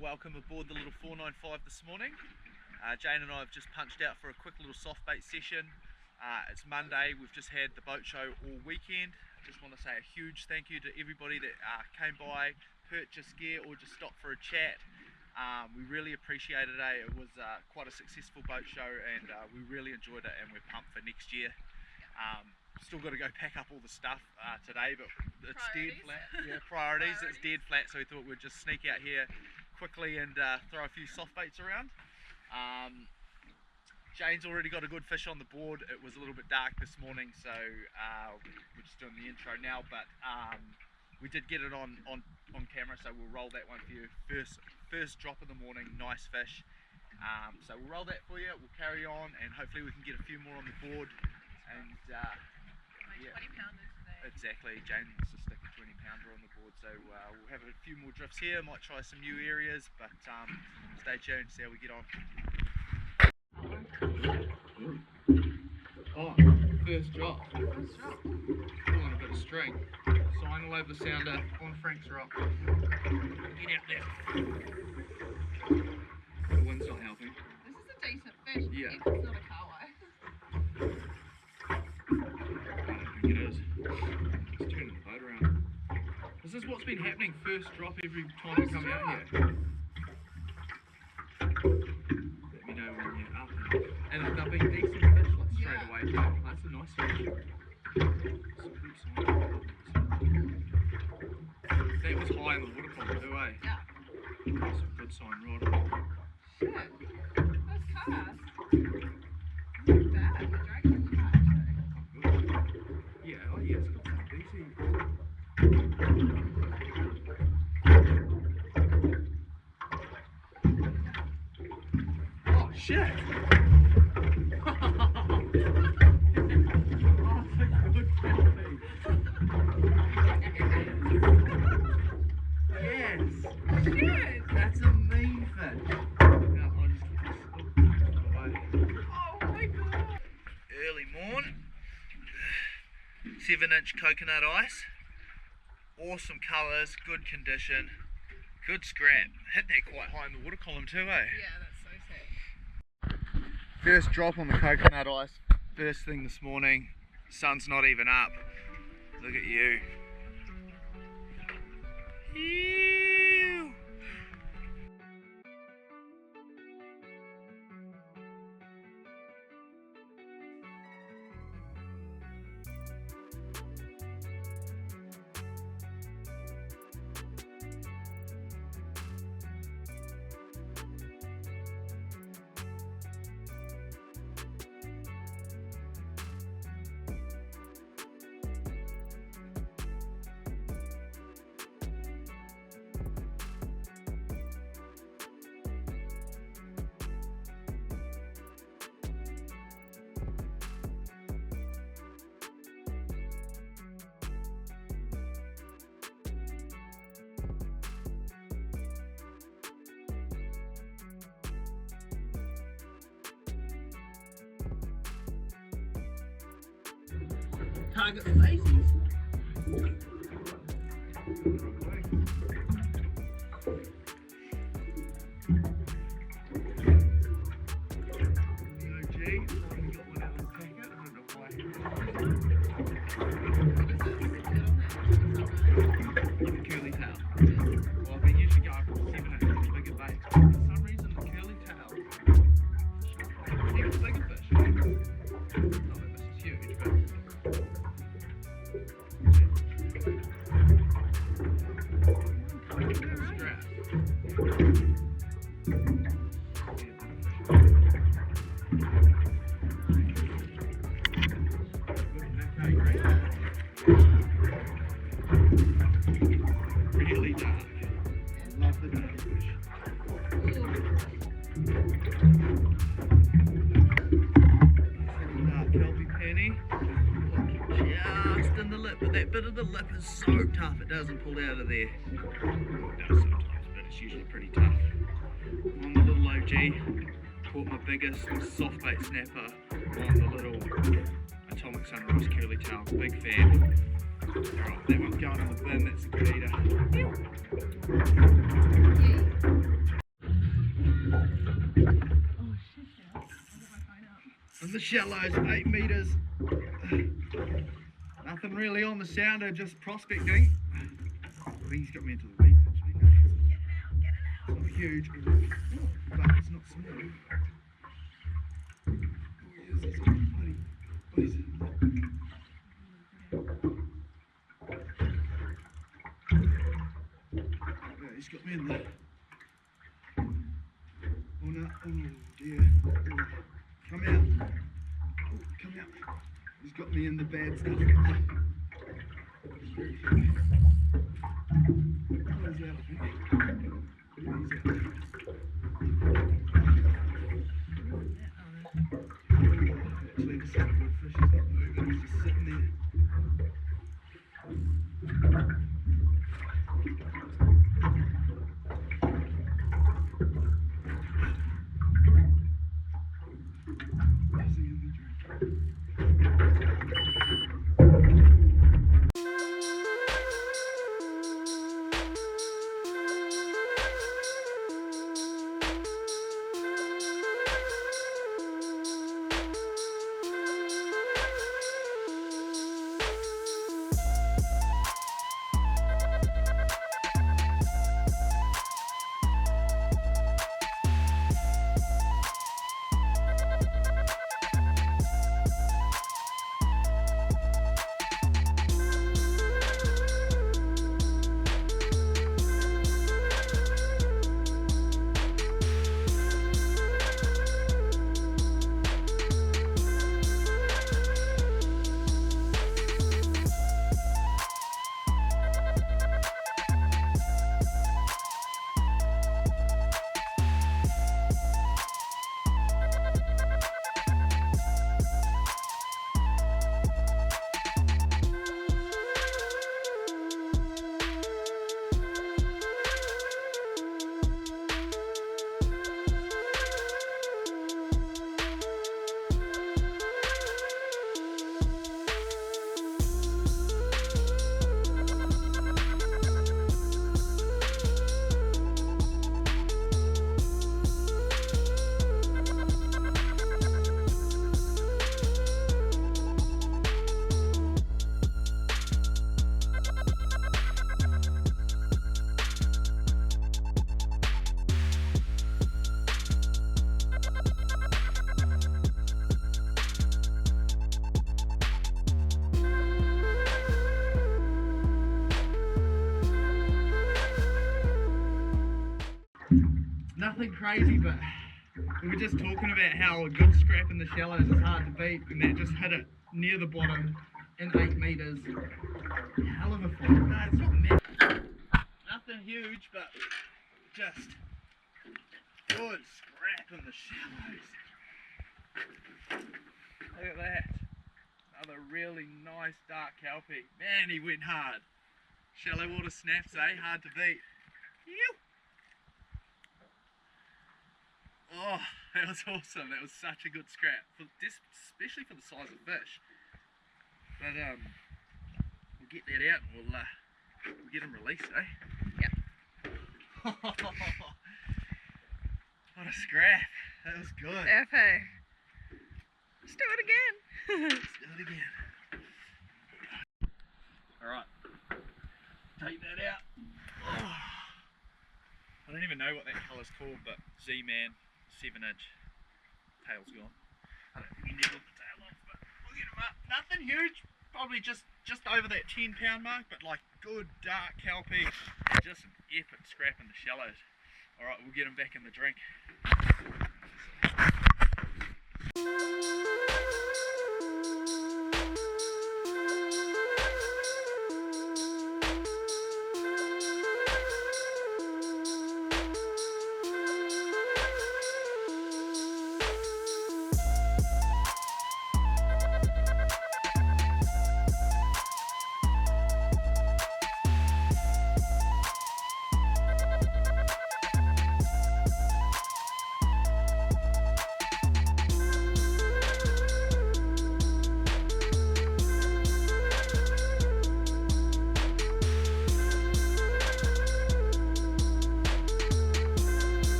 welcome aboard the little 495 this morning. Jane and I have just punched out for a quick little soft bait session. It's Monday, we've just had the boat show all weekend. I just want to say a huge thank you to everybody that came by, purchased gear or just stopped for a chat. We really appreciated it. It was quite a successful boat show and we really enjoyed it, and we're pumped for next year. Still got to go pack up all the stuff today, but it's dead flat. Yeah, priorities. It's dead flat, so we thought we'd just sneak out here quickly and throw a few soft baits around. Jane's already got a good fish on the board. It was a little bit dark this morning, so we're just doing the intro now, but we did get it on camera, so we'll roll that one for you. First drop of the morning, nice fish. So we'll roll that for you, we'll carry on, and hopefully we can get a few more on the board. And yeah, 20 pounders today. Exactly, Jane wants to stick a 20 pounder on the board, so we'll have a few more drifts here, might try some new areas, but stay tuned, see how we get on. Oh, first drop. Pulling a bit of string. Sign all over the sounder on Frank's rock. Get out there. The wind's not helping. This is a decent fish, yeah. If it's not a carway. It is. It's turning the boat around. This is what's been happening, first drop every time we come out here. Let me know when you're up. And they'll be decent fish like straight away. That's a nice fish. That was high in the water column too, eh? Yeah. That's a good sign, right? Shit. Those cars. Not bad. The dragon's car, actually. Yeah, oh yeah, it's got some decent. Oh shit! Oh, that's a good fish. Yes! Shit! That's a mean fish. Oh my god! Early morn. 7-inch coconut ice, awesome colours, good condition, good scrap. Hit that quite high in the water column too, eh? Yeah, that's so sick. First drop on the coconut ice, first thing this morning. Sun's not even up. Look at you. Ew. Target faces. Curly tail. Well, I've been usually going for 7-inch bigger bait. For some reason, the curly tail, even bigger fish. Oh, this is huge, but. Really dark. Love the dark fish. Kelpie penny. Just in the lip, but that bit of the lip is so tough it doesn't pull out of there. It does sometimes, but it's usually pretty tough. On the little OG, caught my biggest soft bait snapper on the little Atomic Sunrise curly tail. Big fan. Alright, that one's going in the bin, that's a good eater. There's the shallows, 8 metres. Nothing really on the sounder, just prospecting. I think he's got me into the weeds actually. It's not huge, but it's not small. Oh yes, he's got bloody boys. Yeah, he's got me in there. Oh no, oh dear. Oh, come out. Oh, come out. He's got me in the bad stuff. Oh, he's out, I think. He's out. Actually, just a good fish. He's not moving. He's just sitting there. Nothing crazy, but we were just talking about how a good scrap in the shallows is hard to beat, and that just hit it near the bottom in 8 metres. Hell of a fight. No, it's not nothing huge, but just good scrap in the shallows. Look at that. Another really nice dark kelpie. Man, he went hard. Shallow water snaps, eh? Hard to beat. Ew. Oh, that was awesome. That was such a good scrap, especially for the size of fish. But we'll get that out and we'll get him released, eh? Yep. What a scrap. That was good. Okay. Let's do it again. Let's do it again. Alright. Take that out. Oh. I don't even know what that colour's called, but Zman. 7-inch. Tail's gone. I don't think we need to look the tail off, but we'll get him up. Nothing huge, probably just over that 10-pound mark, but like good dark kelpie. Just an epic scrap in the shallows. Alright, we'll get him back in the drink.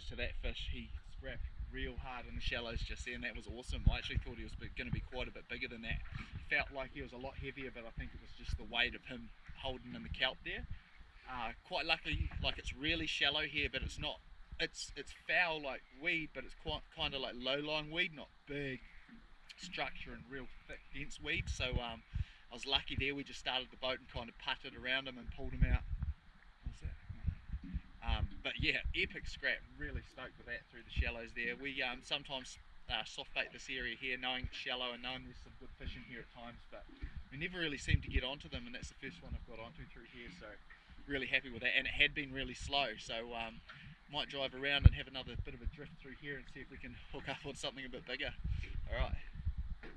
kudos to that fish. He scrapped real hard in the shallows just then. That was awesome. I actually thought he was going to be quite a bit bigger than that. Felt like he was a lot heavier, but I think it was just the weight of him holding in the kelp there. Quite luckily, like, it's really shallow here, but it's not. It's foul like weed, but it's quite kind of like low-lying weed, not big structure and real thick, dense weed. So I was lucky there. We just started the boat and kind of putted around him and pulled him out. What was that? But yeah, epic scrap. Really stoked with that through the shallows there. We sometimes soft bait this area here, knowing it's shallow and knowing there's some good fish in here at times, but we never really seem to get onto them, and that's the first one I've got onto through here. So really happy with that, and it had been really slow. So might drive around and have another bit of a drift through here and see if we can hook up on something a bit bigger. All right.